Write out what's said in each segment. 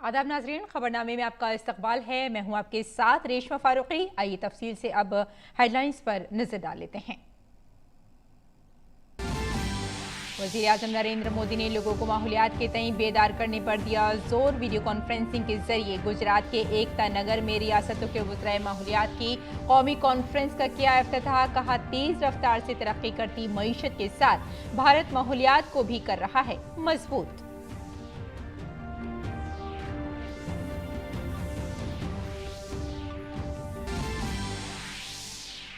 आदाब नाजरीन, खबरनामे में आपका इस्तकबाल है। मैं हूं आपके साथ रेशमा फारूकी। आइए तफसील से अब हेडलाइंस पर नजर डाल लेते हैं। वज़ीर आज़म नरेंद्र मोदी ने लोगों को माहौलियात के तई बेदार करने पर दिया जोर। वीडियो कॉन्फ्रेंसिंग के जरिए गुजरात के एकता नगर में रियासतों के वज़राए माहौलियात की कौमी कॉन्फ्रेंस का किया इफ्तिताह। कहा, तेज रफ्तार से तरक्की करती मईशत के साथ भारत माहौलियात को भी कर रहा है मजबूत।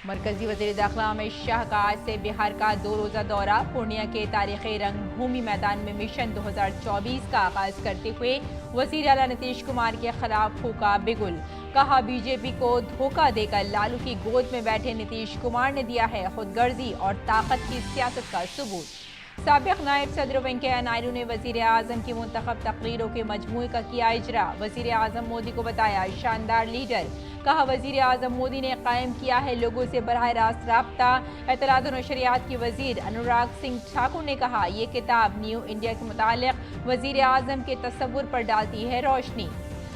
मरकजी वज़ीर दाखिला अमित शाह का आज से बिहार का 2 रोजा दौरा। पूर्णिया के तारीखी रंगभूमि मैदान में मिशन 2024 का आगाज करते हुए वज़ीर आला नीतीश कुमार के खिलाफ फूका बिगुल। कहा, बीजेपी को धोखा देकर लालू की गोद में बैठे नीतीश कुमार ने दिया है खुदगर्जी और ताकत की सियासत का सबूत। साबिक नायब सदर वेंकैया नायडू ने वज़ीर आज़म की मुंतखब तकरीरों के मजमूए का किया इजरा। वज़ीर आज़म मोदी को बताया शानदार लीडर। कहा, वज़ीर आज़म मोदी ने कायम किया है लोगों से बराह रास्त राब्ता। इत्तलात और नशरियात के वज़ीर अनुराग सिंह ठाकुर ने कहा, ये किताब न्यू इंडिया के मुतालिक वज़ीर आज़म के तस्वुर पर डालती है रोशनी।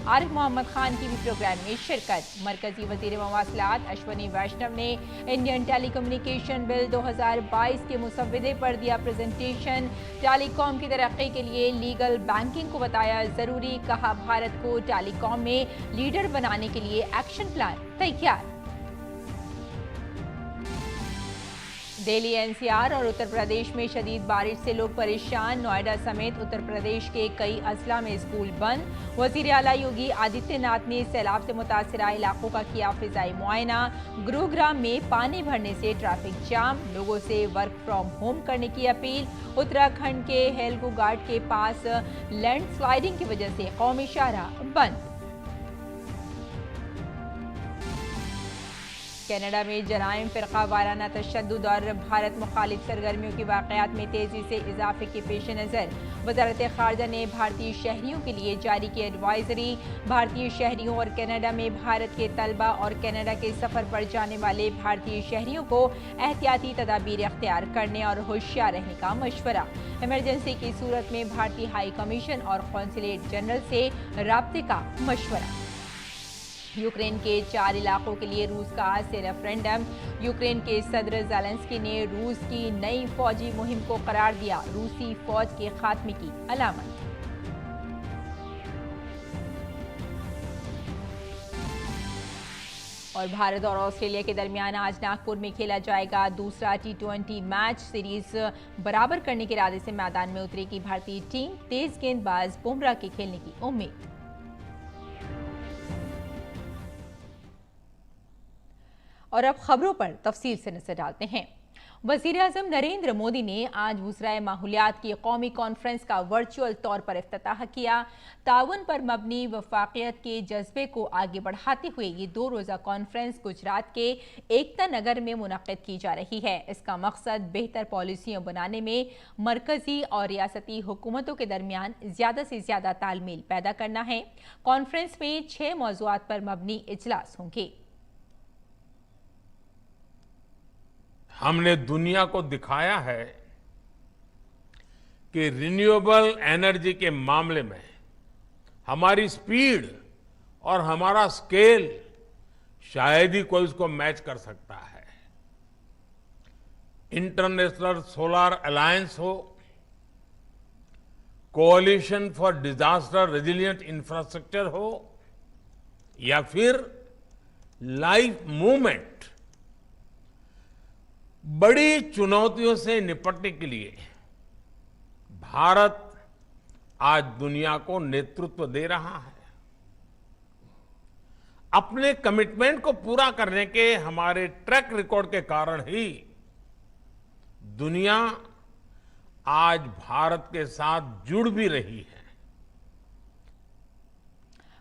आरिफ मोहम्मद खान की भी प्रोग्राम में शिरकत। मरकजी वज़ीर मवासिलात अश्वनी वैष्णव ने इंडियन टेलीकम्युनिकेशन बिल 2022 के मुसव्वदे पर दिया प्रेजेंटेशन। टेलीकॉम की तरक्की के लिए लीगल बैंकिंग को बताया जरूरी। कहा, भारत को टेलीकॉम में लीडर बनाने के लिए एक्शन प्लान तैयार। दिल्ली, एनसीआर और उत्तर प्रदेश में शदीद बारिश से लोग परेशान। नोएडा समेत उत्तर प्रदेश के कई अजला में स्कूल बंद। वज़ीर आला योगी आदित्यनाथ ने सैलाब से मुतासरा इलाकों का किया फिजाई मुआयना। गुरुग्राम में पानी भरने से ट्रैफिक जाम, लोगों से वर्क फ्रॉम होम करने की अपील। उत्तराखंड के हेलगुघाट के पास लैंडस्लाइडिंग की वजह से कौमी शाहराह बंद। कनाडा में जराइम, फिरका वाराना तशद्दुद और भारत मुखालिफ सरगर्मियों के वाक़यात में तेजी से इजाफे के पेश नज़र वज़ारत ख़ारजा ने भारतीय शहरियों के लिए जारी की एडवाइजरी। भारतीय शहरियों और कनाडा में भारत के तलबा और कनाडा के सफ़र पर जाने वाले भारतीय शहरियों को एहतियाती तदाबीर इख्तियार करने और होशियार रहने का मशवरा। इमरजेंसी की सूरत में भारतीय हाई कमीशन और कौंसलेट जनरल से राब्ते का मशवरा। यूक्रेन के 4 इलाकों के लिए रूस का आज से रेफरेंडम। यूक्रेन के सदर ज़ेलेंस्की ने रूस की नई फौजी मुहिम को करार दिया रूसी फौज के खात्मे की अलामत। और भारत और ऑस्ट्रेलिया के दरमियान आज नागपुर में खेला जाएगा दूसरा T20 मैच। सीरीज बराबर करने के इरादे से मैदान में उतरेगी भारतीय टीम। तेज गेंदबाज बुमराह के खेलने की उम्मीद। और अब खबरों पर तफसील से नजर डालते हैं। वज़ीर आज़म नरेंद्र मोदी ने आज वज़राए माहौलियात की कौमी कॉन्फ्रेंस का वर्चुअल तौर पर इफ्तिताह किया। ताउन पर मबनी वफाकियत के जज्बे को आगे बढ़ाते हुए ये 2 रोज़ा कॉन्फ्रेंस गुजरात के एकता नगर में मुनक़्क़िद की जा रही है। इसका मकसद बेहतर पॉलिसियाँ बनाने में मरकजी और रियासती हुकूमतों के दरमियान ज़्यादा से ज़्यादा तालमेल पैदा करना है। कॉन्फ्रेंस में 6 मौज़ूआत पर मबनी इजलास होंगे। हमने दुनिया को दिखाया है कि रिन्यूएबल एनर्जी के मामले में हमारी स्पीड और हमारा स्केल शायद ही कोई उसको मैच कर सकता है। इंटरनेशनल सोलर अलायंस हो, कोalition फॉर डिजास्टर रेजिलिएंट इंफ्रास्ट्रक्चर हो या फिर लाइफ मूवमेंट, बड़ी चुनौतियों से निपटने के लिए भारत आज दुनिया को नेतृत्व दे रहा है। अपने कमिटमेंट को पूरा करने के हमारे ट्रैक रिकॉर्ड के कारण ही दुनिया आज भारत के साथ जुड़ भी रही है।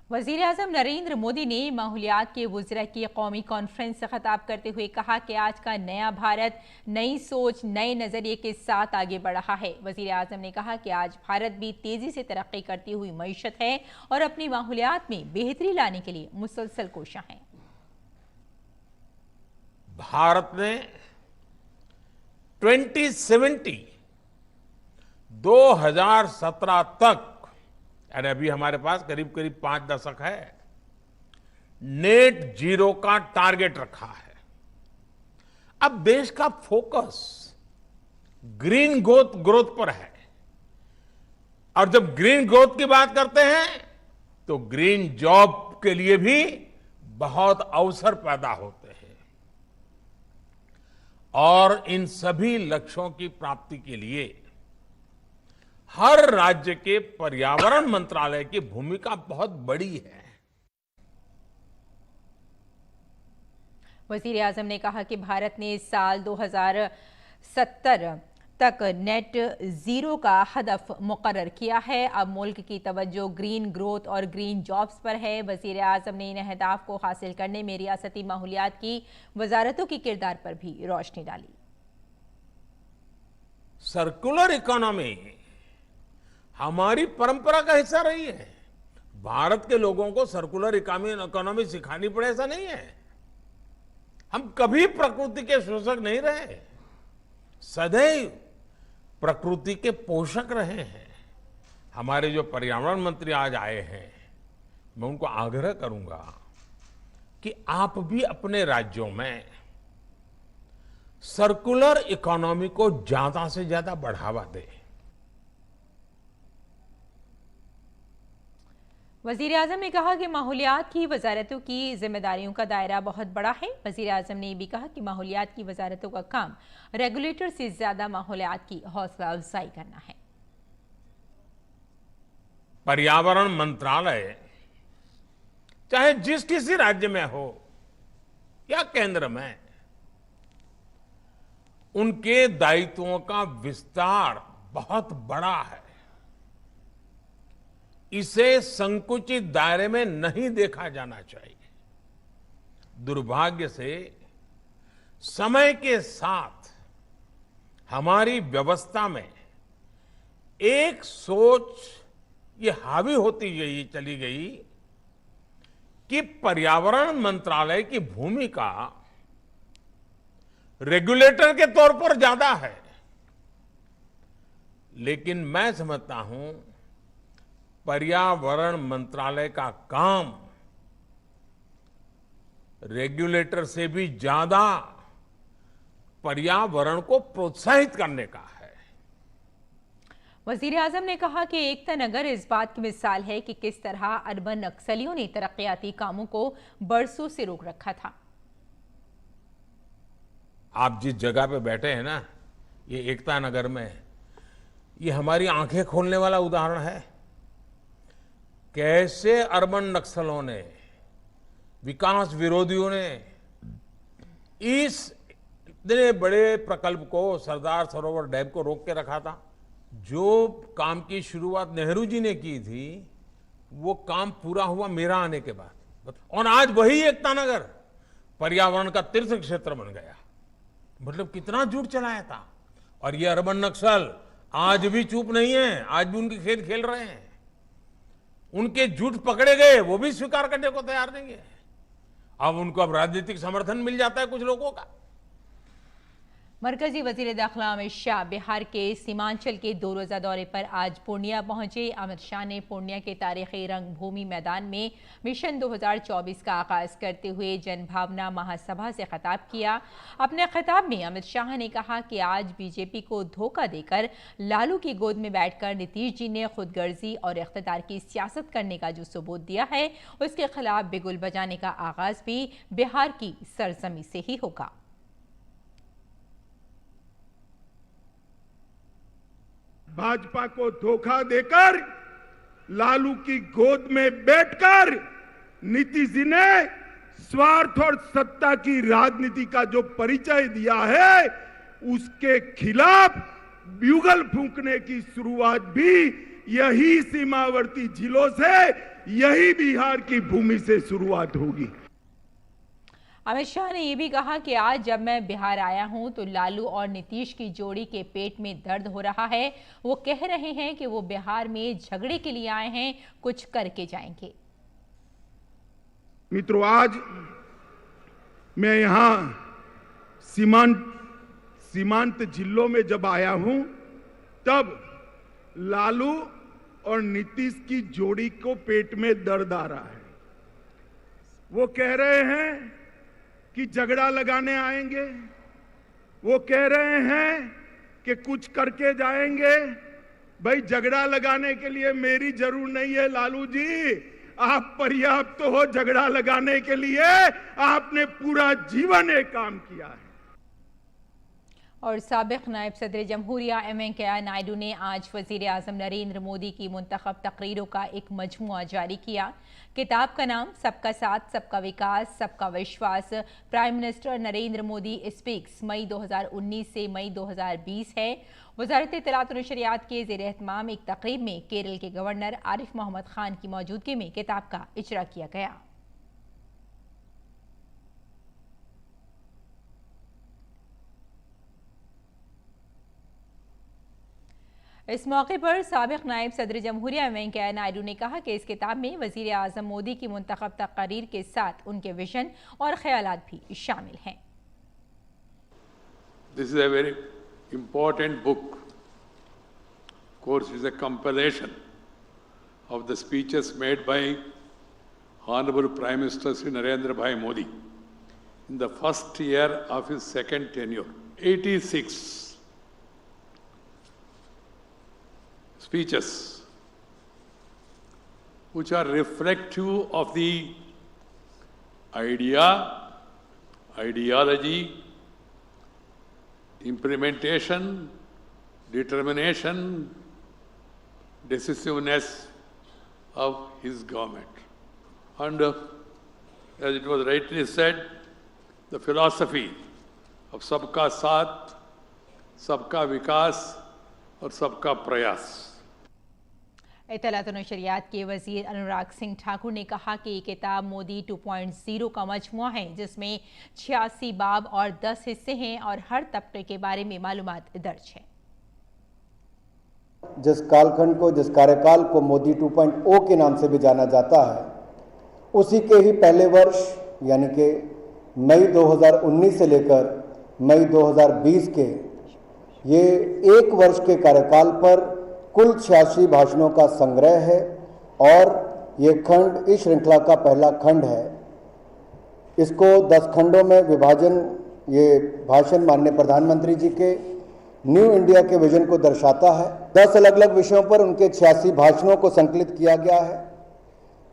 वज़ीर आज़म नरेंद्र मोदी ने माहौलियात के वज़रा की कौमी कॉन्फ्रेंस से खिताब करते हुए कहा कि आज का नया भारत नई सोच, नए नज़रिए के साथ आगे बढ़ रहा है। वज़ीर आज़म ने कहा कि आज भारत भी तेज़ी से तरक्की करती हुई मईशत है और अपनी माहौलियात में बेहतरी लाने के लिए मुसलसल कोशिश है। भारत ने 2017 तक और अभी हमारे पास करीब करीब 5 दशक है, नेट जीरो का टारगेट रखा है। अब देश का फोकस ग्रीन ग्रोथ पर है, और जब ग्रीन ग्रोथ की बात करते हैं तो ग्रीन जॉब के लिए भी बहुत अवसर पैदा होते हैं। और इन सभी लक्ष्यों की प्राप्ति के लिए हर राज्य के पर्यावरण मंत्रालय की भूमिका बहुत बड़ी है। वजीर आजम ने कहा कि भारत ने साल 2070 तक नेट जीरो का हदफ मुकर्रर किया है। अब मुल्क की तवज्जो ग्रीन ग्रोथ और ग्रीन जॉब्स पर है। वजीर आजम ने इन अहदाफ को हासिल करने में रियासती माहौलियात की वजारतों के किरदार पर भी रोशनी डाली। सर्कुलर इकोनॉमी हमारी परंपरा का हिस्सा रही है। भारत के लोगों को सर्कुलर इकोनॉमी सिखानी पड़े ऐसा नहीं है। हम कभी प्रकृति के शोषक नहीं रहे, सदैव प्रकृति के पोषक रहे हैं। हमारे जो पर्यावरण मंत्री आज आए हैं, मैं उनको आग्रह करूंगा कि आप भी अपने राज्यों में सर्कुलर इकोनॉमी को ज्यादा से ज्यादा बढ़ावा दें। वजीर आजम ने कहा कि माहौलियात की वजारतों की जिम्मेदारियों का दायरा बहुत बड़ा है। वजीर आजम ने भी कहा कि माहौलियात की वजारतों का काम रेगुलेटर से ज्यादा माहौलियात की हौसला अफजाई करना है। पर्यावरण मंत्रालय चाहे जिस किसी राज्य में हो या केंद्र में, उनके दायित्वों का विस्तार बहुत बड़ा है। इसे संकुचित दायरे में नहीं देखा जाना चाहिए। दुर्भाग्य से समय के साथ हमारी व्यवस्था में एक सोच ये हावी होती चली गई कि पर्यावरण मंत्रालय की भूमिका रेगुलेटर के तौर पर ज्यादा है। लेकिन मैं समझता हूं पर्यावरण मंत्रालय का काम रेगुलेटर से भी ज्यादा पर्यावरण को प्रोत्साहित करने का है। वजीर आजम ने कहा कि एकता नगर इस बात की मिसाल है कि किस तरह अर्बन नक्सलियों ने तरक्याती कामों को बरसों से रोक रखा था। आप जिस जगह पे बैठे हैं ना, ये एकता नगर में, ये हमारी आंखें खोलने वाला उदाहरण है। कैसे अर्बन नक्सलों ने, विकास विरोधियों ने इस इतने बड़े प्रकल्प को, सरदार सरोवर डैम को रोक के रखा था। जो काम की शुरुआत नेहरू जी ने की थी, वो काम पूरा हुआ मेरा आने के बाद, और आज वही एकता नगर पर्यावरण का तीर्थ क्षेत्र बन गया। मतलब कितना झूठ चलाया था। और ये अर्बन नक्सल आज भी चुप नहीं है, आज भी उनके खेल खेल रहे हैं। उनके झूठ पकड़े गए, वो भी स्वीकार करने को तैयार नहीं है। अब उनको अब राजनीतिक समर्थन मिल जाता है कुछ लोगों का। मरकजी वजीर दाखिला अमित शाह बिहार के सीमांचल के 2 रोजा दौरे पर आज पूर्णिया पहुंचे। अमित शाह ने पूर्णिया के तारीखी रंगभूमि मैदान में मिशन 2024 का आगाज करते हुए जनभावना महासभा से खिताब किया। अपने खिताब में अमित शाह ने कहा कि आज बीजेपी को धोखा देकर लालू की गोद में बैठकर नीतीश जी ने खुदगर्जी और इख्तियार की सियासत करने का जो सबूत दिया है, उसके खिलाफ बिगुल बजाने का आगाज भी बिहार की सरजमी से ही होगा। भाजपा को धोखा देकर लालू की गोद में बैठकर नीतीश जी ने स्वार्थ और सत्ता की राजनीति का जो परिचय दिया है, उसके खिलाफ ब्यूगल फूंकने की शुरुआत भी यही सीमावर्ती जिलों से, यही बिहार की भूमि से शुरुआत होगी। अमित शाह ने यह भी कहा कि आज जब मैं बिहार आया हूं तो लालू और नीतीश की जोड़ी के पेट में दर्द हो रहा है। वो कह रहे हैं कि वो बिहार में झगड़े के लिए आए हैं, कुछ करके जाएंगे। मित्रों, आज मैं यहां सीमांत जिलों में जब आया हूं, तब लालू और नीतीश की जोड़ी को पेट में दर्द आ रहा है। वो कह रहे हैं कि झगड़ा लगाने आएंगे, वो कह रहे हैं कि कुछ करके जाएंगे। भाई झगड़ा लगाने के लिए मेरी जरूर नहीं है लालू जी, आप पर्याप्त हो झगड़ा लगाने के लिए, आपने पूरा जीवन एक काम किया है। और साबिक नायब सदर जमहूरिया वेंकैया नायडू ने आज वजीर आजम नरेंद्र मोदी की मुंतखब तकरीरों का एक मजमुआ जारी किया। किताब का नाम सबका साथ सबका विकास सबका विश्वास, prime minister Narendra Modi speaks, मई 2019 से मई 2020 है। वजारत इत्तलात और नशरियात के ज़ेर एहतमाम एक तकरीब में केरल के गवर्नर आरिफ मोहम्मद खान की मौजूदगी में किताब का इजरा किया गया। इस मौके पर साबिक नायब सदर जमहूरिया वेंकैया नायडू ने कहा कि इस किताब में वजीर आजम मोदी की मुंतखब तकरीर के साथ उनके विजन और ख्यालात भी शामिल हैं। This is a very important book. Of course, it's a compilation of the speeches made by Honorable Prime Minister Sri Narendra Bhai Modi in the first year of his second tenure. 86 speeches which are reflective of the ideology, implementation, determination, decisiveness of his government. And as it was rightly said, the philosophy of सबका साथ, सबका विकास और सबका प्रयास। इत्तलात और नशरियात के वजीर अनुराग सिंह ठाकुर ने कहा कि ये किताब मोदी 2.0 का मजमुआ है, जिसमें 86 बाब और 10 हिस्से हैं और हर तबके के बारे में मालूमात दर्ज है। जिस कालखंड को, जिस कार्यकाल को मोदी 2.0 के नाम से भी जाना जाता है, उसी के ही पहले वर्ष यानी कि मई 2019 से लेकर मई 2020 के ये एक वर्ष के कार्यकाल पर कुल 86 भाषणों का संग्रह है और ये खंड इस श्रृंखला का पहला खंड है। इसको 10 खंडों में विभाजन, ये भाषण माननीय प्रधानमंत्री जी के न्यू इंडिया के विजन को दर्शाता है। 10 अलग अलग विषयों पर उनके 86 भाषणों को संकलित किया गया है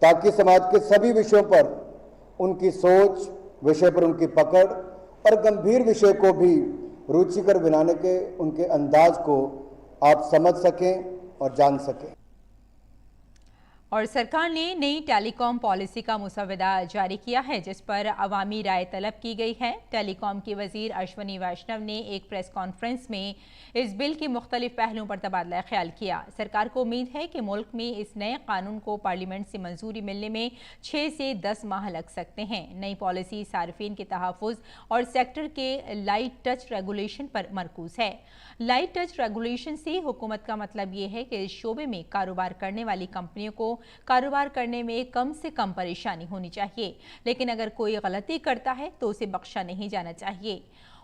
ताकि समाज के सभी विषयों पर उनकी सोच, विषय पर उनकी पकड़ और गंभीर विषय को भी रुचिकर बनाने के उनके अंदाज को आप समझ सकें और जान सकें। और सरकार ने नई टेलीकॉम पॉलिसी का मुसवदा जारी किया है, जिस पर अवामी राय तलब की गई है। टेलीकॉम के वजीर अश्वनी वैष्णव ने एक प्रेस कॉन्फ्रेंस में इस बिल के मुख्तलिफ पहलुओं पर तबादला ख्याल किया। सरकार को उम्मीद है कि मुल्क में इस नए कानून को पार्लियामेंट से मंजूरी मिलने में 6 से 10 माह लग सकते हैं। नई पॉलिसी सार्फिन के तहफ़्फ़ुज़ और सेक्टर के लाइट टच रेगुलेशन पर मरकूज है। लाइट टच रेगुलेशन से हुकूमत का मतलब ये है कि इस शोबे में कारोबार करने वाली कंपनियों को कारोबार करने में कम से कम परेशानी होनी चाहिए, लेकिन अगर कोई गलती करता है तो उसे बख्शा नहीं जाना चाहिए।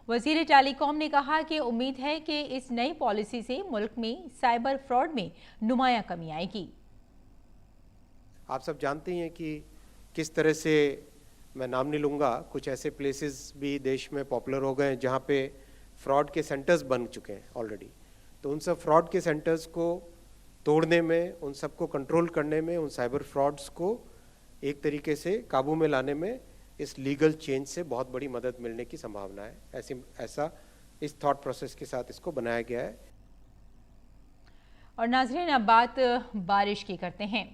वजीर टेलीकॉम ने कहा कि उम्मीद है कि इस नई पॉलिसी से मुल्क में साइबर फ्रॉड में नुमायां कमी आएगी। आप सब जानते हैं कि किस तरह से, मैं नाम नहीं लूँगा, कुछ ऐसे प्लेसेस भी देश में पॉपुलर हो गए हैं जहाँ पे फ्रॉड के सेंटर्स बन चुके हैं ऑलरेडी। तो उन सब फ्रॉड के सेंटर्स को तोड़ने में, उन सबको कंट्रोल करने में, उन साइबर फ्रॉड्स को एक तरीके से काबू में लाने में इस लीगल चेंज से बहुत बड़ी मदद मिलने की संभावना है। ऐसा इस थॉट प्रोसेस के साथ इसको बनाया गया है। और नाज़रीन, अब बात बारिश की करते हैं।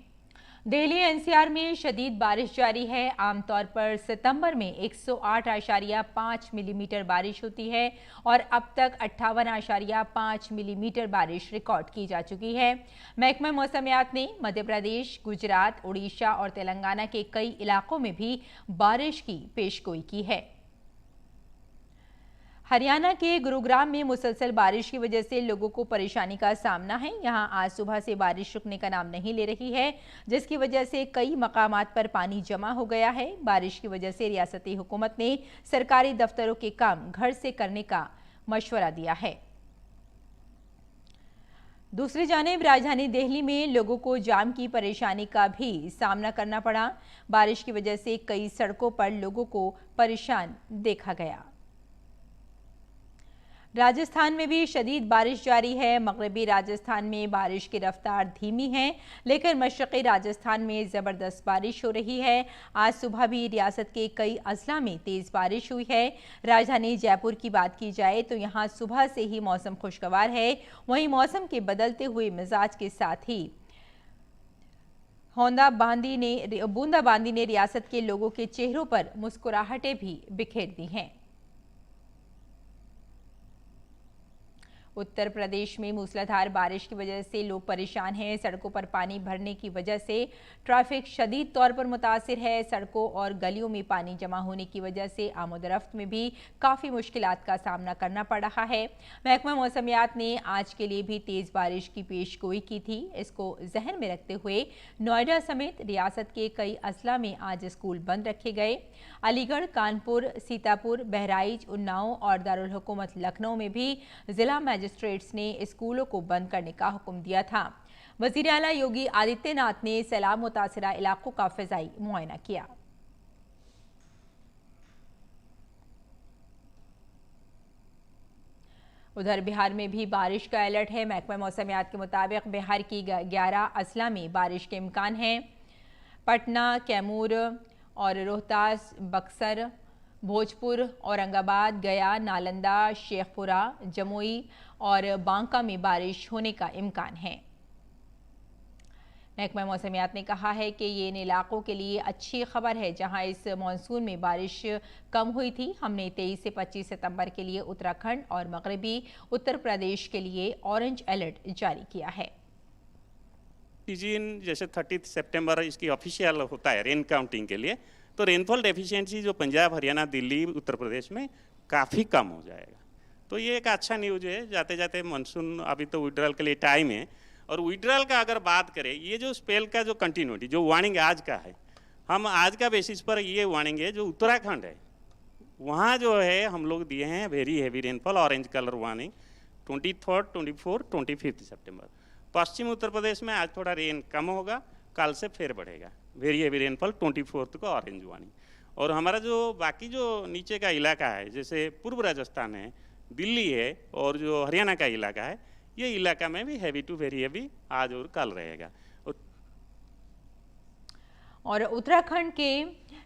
दिल्ली एनसीआर में शदीद बारिश जारी है। आमतौर पर सितंबर में 108.5 मिलीमीटर बारिश होती है और अब तक 58.5 मिलीमीटर बारिश रिकॉर्ड की जा चुकी है। महकमा मौसमियात ने मध्य प्रदेश, गुजरात, उड़ीसा और तेलंगाना के कई इलाकों में भी बारिश की पेशगोई की है। हरियाणा के गुरुग्राम में मुसलसल बारिश की वजह से लोगों को परेशानी का सामना है। यहां आज सुबह से बारिश रुकने का नाम नहीं ले रही है, जिसकी वजह से कई मकामात पर पानी जमा हो गया है। बारिश की वजह से रियासती हुकूमत ने सरकारी दफ्तरों के काम घर से करने का मशवरा दिया है। दूसरी जानिब राजधानी दिल्ली में लोगों को जाम की परेशानी का भी सामना करना पड़ा। बारिश की वजह से कई सड़कों पर लोगों को परेशान देखा गया। राजस्थान में भी शदीद बारिश जारी है। मगरबी राजस्थान में बारिश की रफ्तार धीमी है, लेकिन मशरक़ी राजस्थान में ज़बरदस्त बारिश हो रही है। आज सुबह भी रियासत के कई अजला में तेज़ बारिश हुई है। राजधानी जयपुर की बात की जाए तो यहाँ सुबह से ही मौसम खुशगवार है। वहीं मौसम के बदलते हुए मिजाज के साथ ही बूंदाबांदी ने रियासत के लोगों के चेहरों पर मुस्कुराहटें भी बिखेर दी हैं। उत्तर प्रदेश में मूसलाधार बारिश की वजह से लोग परेशान हैं। सड़कों पर पानी भरने की वजह से ट्रैफिक शदीद तौर पर मुतासिर है। सड़कों और गलियों में पानी जमा होने की वजह से आमद-ओ-रफ्त में भी काफ़ी मुश्किलात का सामना करना पड़ रहा है। महकमा मौसमियात ने आज के लिए भी तेज़ बारिश की पेशगोई की थी। इसको जहन में रखते हुए नोएडा समेत रियासत के कई अजला में आज स्कूल बंद रखे गए। अलीगढ़, कानपुर, सीतापुर, बहराइच, उन्नाव और दारुल हुकूमत लखनऊ में भी जिला मजिस्ट्रेट्स ने स्कूलों को बंद करने का हुक्म दिया था। वज़ीर आला योगी आदित्यनाथ ने सैलाब मुतासिरा इलाकों का फ़िज़ाई मुआयना किया। उधर बिहार में भी बारिश का अलर्ट है। महकमा मौसमियात के मुताबिक बिहार की 11 अजला में बारिश के इम्कान हैं। पटना, कैमूर और रोहतास, बक्सर, भोजपुर, औरंगाबाद, गया, नालंदा, शेखपुरा, जमुई और बांका में बारिश होने का इम्कान है। महकमा मौसमियात ने कहा है कि ये इन इलाकों के लिए अच्छी खबर है जहां इस मानसून में बारिश कम हुई थी। हमने 23 से 25 सितंबर के लिए उत्तराखंड और मगरबी उत्तर प्रदेश के लिए ऑरेंज अलर्ट जारी किया है। जैसे 30 सितंबर इसकी ऑफिशियल होता है रेन काउंटिंग के लिए, तो रेनफॉल डेफिशिएंसी जो पंजाब, हरियाणा, दिल्ली, उत्तर प्रदेश में काफ़ी कम हो जाएगा। तो ये एक अच्छा न्यूज़ है। जाते जाते मानसून अभी तो विड्रॉल के लिए टाइम है, और विड्रॉल का अगर बात करें, ये जो स्पेल का जो कंटिन्यूटी जो वार्निंग आज का है, हम आज का बेसिस पर ये वार्निंग है जो उत्तराखंड है वहाँ जो है हम लोग दिए हैं very heavy rainfall orange colour warning 23, 24, 25 सितंबर। पश्चिम उत्तर प्रदेश में आज थोड़ा रेन कम होगा, कल से फिर बढ़ेगा वेरी हैवी रेनफॉल 24 को ऑरेंज वार्निंग। और हमारा जो बाकी जो नीचे का इलाका है जैसे पूर्व राजस्थान है, दिल्ली है और जो हरियाणा का इलाका है, ये इलाका में भी हैवी टू वेरी हैवी आज और कल रहेगा। और उत्तराखंड के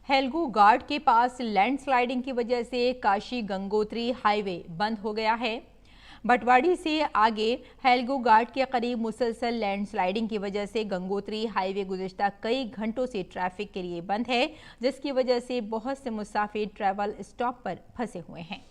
हेलगू घाट के पास लैंडस्लाइडिंग की वजह से काशी गंगोत्री हाईवे बंद हो गया है। भटवाड़ी से आगे हेलगू घाट के करीब मुसलसल लैंडस्लाइडिंग की वजह से गंगोत्री हाईवे गुज़िश्ता कई घंटों से ट्रैफिक के लिए बंद है, जिसकी वजह से बहुत से मुसाफिर ट्रैवल स्टॉप पर फंसे हुए हैं।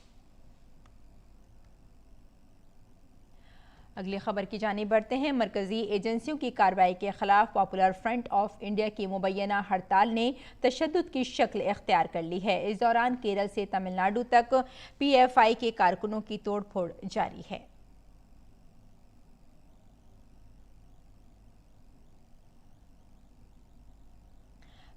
अगली खबर की जानिब बढ़ते हैं। मरकजी एजेंसियों की कार्रवाई के खिलाफ पॉपुलर फ्रंट ऑफ इंडिया की मुबैना हड़ताल ने तशद्दुद की शक्ल इख्तियार कर ली है। इस दौरान केरल से तमिलनाडु तक PFI के कारकुनों की तोड़फोड़ जारी है।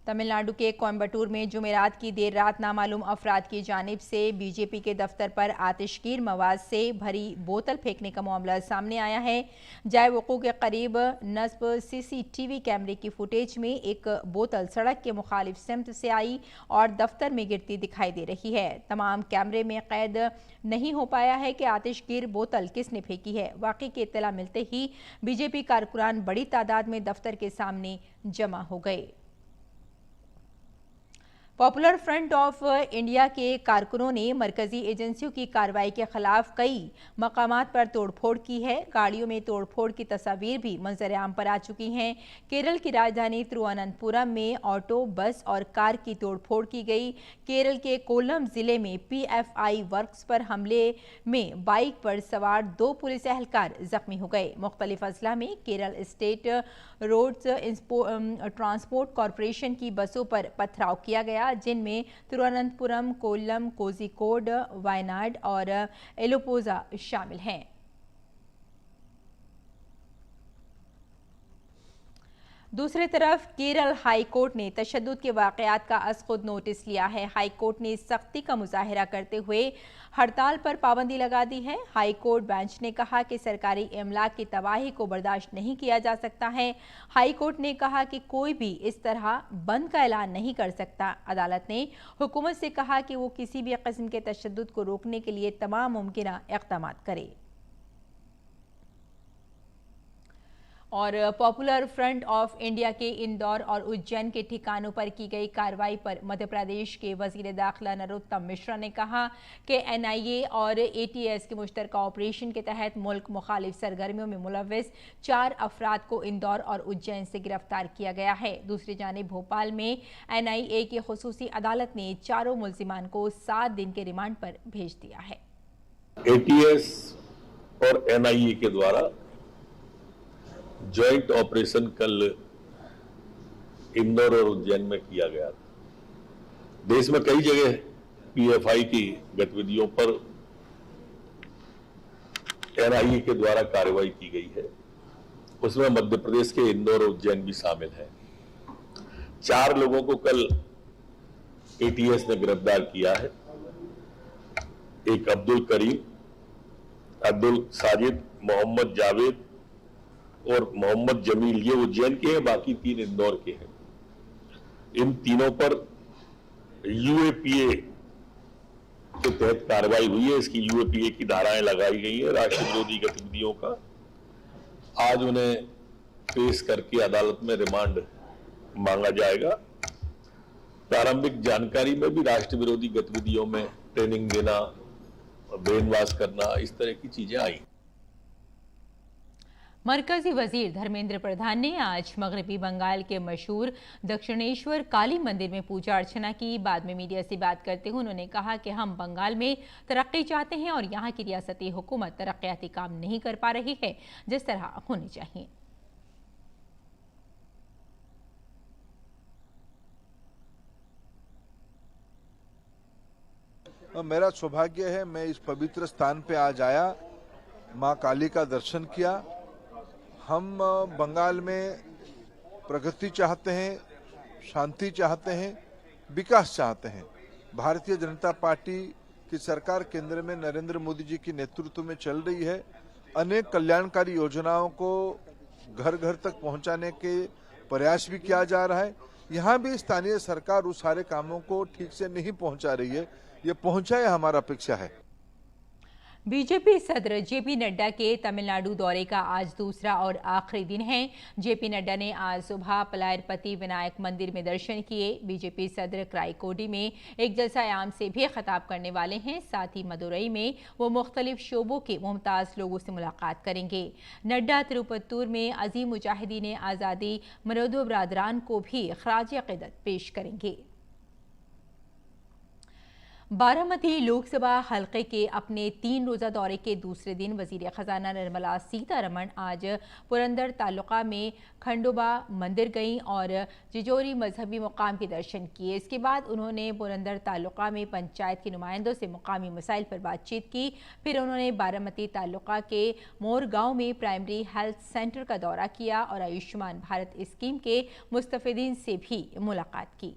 तमिलनाडु के कोयम्बटूर में जुमेरात की देर रात नामालूम अफराद की जानिब से बीजेपी के दफ्तर पर आतिशगीर मवाद से भरी बोतल फेंकने का मामला सामने आया है। जाए वक़ू के करीब नस्ब CCTV कैमरे की फुटेज में एक बोतल सड़क के मुखालिफ सिमत से आई और दफ्तर में गिरती दिखाई दे रही है। तमाम कैमरे में कैद नहीं हो पाया है कि आतिशगीर बोतल किसने फेंकी है। वाक़ई की इत्तला मिलते ही बीजेपी कारकुनान बड़ी तादाद में दफ्तर के सामने जमा हो गए। पॉपुलर फ्रंट ऑफ इंडिया के कारकुनों ने मरकजी एजेंसियों की कार्रवाई के खिलाफ कई मकामात पर तोड़फोड़ की है। गाड़ियों में तोड़फोड़ की तस्वीर भी मंजर आम पर आ चुकी हैं। केरल की राजधानी तिरुवनंतपुरम में ऑटो, बस और कार की तोड़फोड़ की गई। केरल के कोल्लम जिले में PFI वर्क्स पर हमले में बाइक पर सवार 2 पुलिस एहलकार जख्मी हो गए। मुख्तलिफ अजला में Kerala state roads transport corporation की बसों पर पथराव किया गया, जिनमें तिरुवनंतपुरम, कोल्लम, कोझिकोड, वायनाड और एलोपोजा शामिल हैं। दूसरी तरफ केरल हाई कोर्ट ने तशद्दुद के वाक़यात का खुद नोटिस लिया है। हाई कोर्ट ने सख्ती का मुजाहिरा करते हुए हड़ताल पर पाबंदी लगा दी है। हाई कोर्ट बेंच ने कहा कि सरकारी इमलाक की तबाही को बर्दाश्त नहीं किया जा सकता है। हाई कोर्ट ने कहा कि कोई भी इस तरह बंद का ऐलान नहीं कर सकता। अदालत ने हुकूमत से कहा कि वो किसी भी किस्म के तशद्दुद को रोकने के लिए तमाम मुमकिन इक़दाम करे। और पॉपुलर फ्रंट ऑफ इंडिया के इंदौर और उज्जैन के ठिकानों पर की गई कार्रवाई पर मध्य प्रदेश के वजीर दाखिला नरोत्तम मिश्रा ने कहा कि एनआईए और एटीएस के मुश्तरका ऑपरेशन के तहत मुल्क मुखालिफ सरगर्मियों में मुलव्विस 4 अफराद को इंदौर और उज्जैन से गिरफ्तार किया गया है। दूसरी जानिब भोपाल में एनआईए की खुसूसी अदालत ने चारों मुल्जिमान को 7 दिन के रिमांड पर भेज दिया है। एटीएस और एनआईए के द्वारा ज्वाइंट ऑपरेशन कल इंदौर और उज्जैन में किया गया था। देश में कई जगह पीएफआई की गतिविधियों पर एनआईए के द्वारा कार्रवाई की गई है। उसमें मध्य प्रदेश के इंदौर और उज्जैन भी शामिल है। 4 लोगों को कल एटीएस ने गिरफ्तार किया है। एक अब्दुल करीम, अब्दुल साजिद, मोहम्मद जावेद और मोहम्मद जमील, ये उज्जैन के हैं, बाकी 3 इंदौर के हैं। इन तीनों पर यूएपीए के तहत कार्रवाई हुई है। इसकी यूएपीए की धाराएं लगाई गई है राष्ट्र विरोधी गतिविधियों का। आज उन्हें पेश करके अदालत में रिमांड मांगा जाएगा। प्रारंभिक जानकारी में भी राष्ट्र विरोधी गतिविधियों में ट्रेनिंग देना, ब्रेन वॉश करना, इस तरह की चीजें आई। मरकजी वजीर धर्मेंद्र प्रधान ने आज मगरबी बंगाल के मशहूर दक्षिणेश्वर काली मंदिर में पूजा अर्चना की। बाद में मीडिया से बात करते हुए उन्होंने कहा कि हम बंगाल में तरक्की चाहते हैं और यहाँ की रियासती हुकूमत तरक्याती काम नहीं कर पा रही है जिस तरह होनी चाहिए। मेरा सौभाग्य है, मैं इस पवित्र स्थान पे आज आया, माँ काली का दर्शन किया। हम बंगाल में प्रगति चाहते हैं, शांति चाहते हैं, विकास चाहते हैं। भारतीय जनता पार्टी की सरकार केंद्र में नरेंद्र मोदी जी की नेतृत्व में चल रही है। अनेक कल्याणकारी योजनाओं को घर घर तक पहुंचाने के प्रयास भी किया जा रहा है। यहाँ भी स्थानीय सरकार उस सारे कामों को ठीक से नहीं पहुंचा रही है, ये पहुंचाए हमारा अपेक्षा है। बीजेपी सदर जेपी नड्डा के तमिलनाडु दौरे का आज दूसरा और आखिरी दिन है। जेपी नड्डा ने आज सुबह पलायरपति विनायक मंदिर में दर्शन किए। बीजेपी सदर क्राईकोडी में एक जलसा-ए-आम से भी खिताब करने वाले हैं। साथ ही मदुरई में वो मुख्तलिफ शोबों के मुमताज़ लोगों से मुलाकात करेंगे। नड्डा तिरुपत्तूर में अजीम मुजाहिदीन आज़ादी मरोदो बरादरान को भी खराज अक़ीदत पेश करेंगे। बारामती लोकसभा हलके के अपने 3 रोज़ा दौरे के दूसरे दिन वज़ीर ख़जाना निर्मला सीतारमण आज पुरंदर तालुका में खंडोबा मंदिर गईं और जिजोरी मजहबी मुकाम के दर्शन किए। इसके बाद उन्होंने पुरंदर तालुका में पंचायत के नुमाइंदों से मुकामी मसाइल पर बातचीत की। फिर उन्होंने बारामती तालुका के मोर गाँव में प्राइमरी हेल्थ सेंटर का दौरा किया और आयुष्मान भारत स्कीम के मुस्तफ़ीदीन से भी मुलाकात की।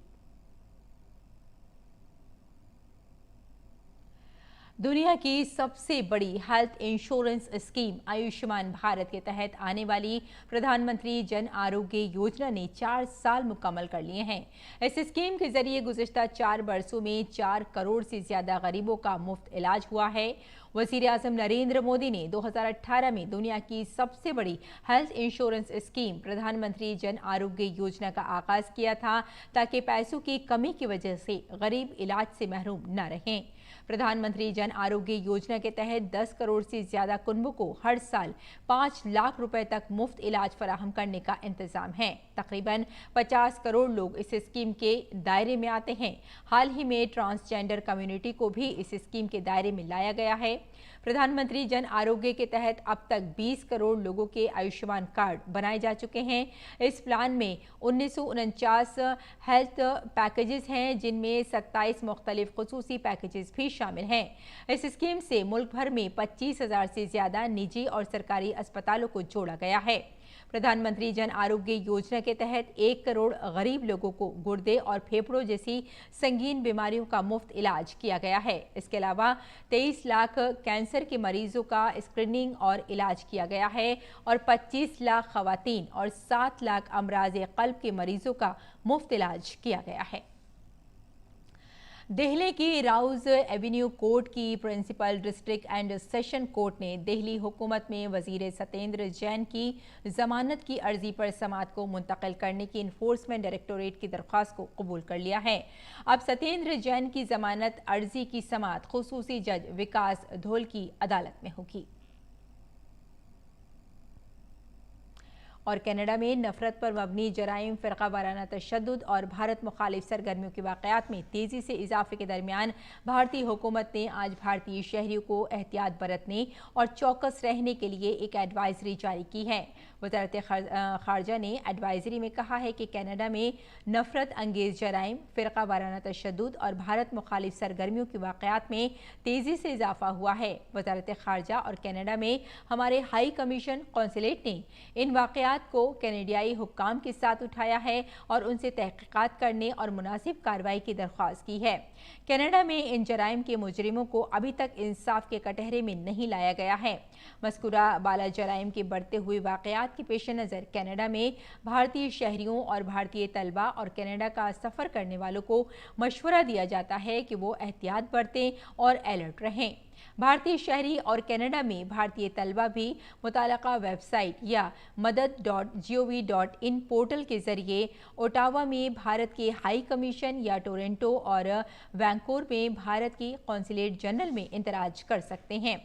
दुनिया की सबसे बड़ी health insurance scheme Ayushman Bharat के तहत आने वाली प्रधानमंत्री जन आरोग्य योजना ने 4 साल मुकम्मल कर लिए हैं। इस स्कीम के जरिए गुज़िश्ता 4 बरसों में 4 करोड़ से ज्यादा गरीबों का मुफ्त इलाज हुआ है। वज़ीर आज़म नरेंद्र मोदी ने 2018 में दुनिया की सबसे बड़ी हेल्थ इंश्योरेंस स्कीम प्रधानमंत्री जन आरोग्य योजना का आगाज किया था ताकि पैसों की कमी की वजह से गरीब इलाज से महरूम न रहें। प्रधानमंत्री जन आरोग्य योजना के तहत 10 करोड़ से ज्यादा कुनबों को हर साल 5 लाख रुपए तक मुफ्त इलाज फराहम करने का इंतजाम है। तकरीबन 50 करोड़ लोग इस स्कीम के दायरे में आते हैं। हाल ही में ट्रांसजेंडर कम्युनिटी को भी इस स्कीम के दायरे में लाया गया है। प्रधानमंत्री जन आरोग्य के तहत अब तक 20 करोड़ लोगों के आयुष्मान कार्ड बनाए जा चुके हैं। इस प्लान में 1949 हेल्थ पैकेजेस हैं, जिनमें 27 मुख्तलिफ खुसूसी पैकेजेस भी शामिल हैं। इस स्कीम से मुल्क भर में 25,000 से ज्यादा निजी और सरकारी अस्पतालों को जोड़ा गया है। प्रधानमंत्री जन आरोग्य योजना के तहत 1 करोड़ गरीब लोगों को गुर्दे और फेफड़ों जैसी संगीन बीमारियों का मुफ्त इलाज किया गया है। इसके अलावा 23 लाख कैंसर के मरीजों का स्क्रीनिंग और इलाज किया गया है और 25 लाख खवातीन और 7 लाख अमराज क़ल्ब के मरीजों का मुफ्त इलाज किया गया है। दिल्ली की राउज एवेन्यू कोर्ट की principal district and session court ने दिल्ली हुकूमत में वजीर सत्येंद्र जैन की जमानत की अर्जी पर समाअत को मुंतकिल करने की इन्फोर्समेंट डायरेक्टोरेट की दरख्वास्त को कबूल कर लिया है। अब सत्येंद्र जैन की जमानत अर्जी की समाअत खुसूसी जज विकास धोल की अदालत में होगी। और कनाडा में नफरत पर मबनी जराइम, फ़िरका वाराना तशद्दुद और भारत मुखालिफ सरगर्मियों के वाक़यात में तेज़ी से इजाफे के दरमियान भारतीय हुकूमत ने आज भारतीय शहरियों को एहतियात बरतने और चौकस रहने के लिए एक एडवाइजरी जारी की है। वज़ारत ख़ारजा ने एडवाइजरी में कहा है कि कनाडा में नफरत अंगेज़ जराइम, फ़िरका वाराना तशद्दुद और भारत मुखालिफ सरगर्मियों के वाक़यात में तेज़ी से इजाफा हुआ है। वज़ारत ख़ारजा और कनाडा में हमारे हाई कमीशन कौंसलेट ने इन वाक़यात को कैनेडियाई हुक्काम के साथ उठाया है और उनसे तहक़ीक़ात करने और मुनासिब कार्रवाई की दरख्वास्त की है। कनाडा में इन जराइम के मुजरिमों को अभी तक इंसाफ के कटहरे में नहीं लाया गया है। मज़कूरा बाला जराइम के बढ़ते हुए वाक़यात के पेश नज़र कनाडा में भारतीय शहरियों और भारतीय तलबा और कनाडा का सफ़र करने वालों को मशवरा दिया जाता है कि वो एहतियात बरतें और अलर्ट रहें। भारतीय शहरी और कनाडा में भारतीय तलबा भी मुताल्लिक़ा वेबसाइट या madad.gov.in पोर्टल के ज़रिए ओटावा में भारत के हाई कमीशन या टोरंटो और वैंकूवर में भारत की कौंसलेट जनरल में इंदराज कर सकते हैं।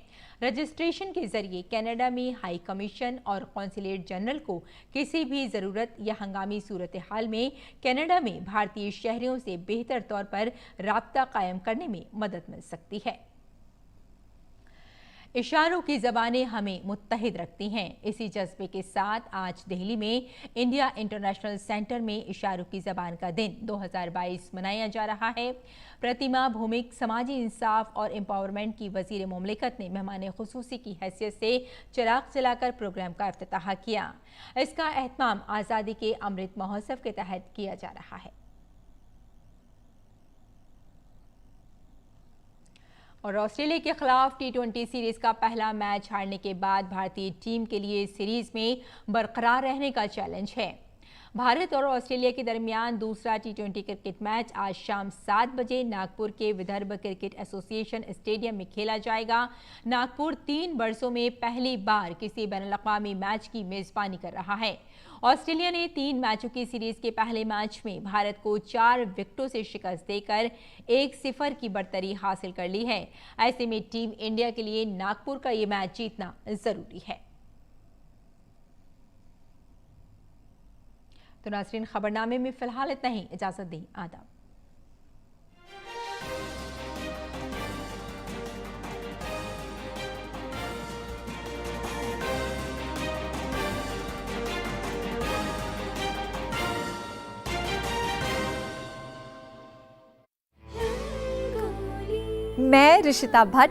रजिस्ट्रेशन के जरिए कनाडा में हाई कमीशन और कौंसलेट जनरल को किसी भी ज़रूरत या हंगामी सूरत हाल में कनाडा में भारतीय शहरियों से बेहतर तौर पर राब्ता कायम करने में मदद मिल सकती है। इशारों की ज़बानें हमें मुत्तहिद रखती हैं। इसी जज्बे के साथ आज दिल्ली में इंडिया इंटरनेशनल सेंटर में इशारों की ज़बान का दिन 2022 मनाया जा रहा है। प्रतिमा भौमिक समाजी इंसाफ और एम्पावरमेंट की वज़ीर मुमलिकत ने मेहमान खुसूसी की हैसियत से चिराग जलाकर प्रोग्राम का इफ्तिताह किया। इसका एहतमाम आज़ादी के अमृत महोत्सव के तहत किया जा रहा है। और ऑस्ट्रेलिया के खिलाफ T20 सीरीज का पहला मैच हारने के बाद भारतीय टीम के लिए सीरीज में बरकरार रहने का चैलेंज है। भारत और ऑस्ट्रेलिया के दरमियान दूसरा T20 क्रिकेट मैच आज शाम 7 बजे नागपुर के विदर्भ क्रिकेट एसोसिएशन स्टेडियम में खेला जाएगा। नागपुर 3 बरसों में पहली बार किसी बैनुल-अक़वामी मैच की मेज़बानी कर रहा है। ऑस्ट्रेलिया ने 3 मैचों की सीरीज के पहले मैच में भारत को 4 विकेटों से शिकस्त देकर 1-0 की बढ़तरी हासिल कर ली है। ऐसे में टीम इंडिया के लिए नागपुर का ये मैच जीतना जरूरी है। तो नाज़रीन, खबरनामे में फिलहाल इतना ही। इजाजत दें। आदाब। मैं ऋषिता भट्ट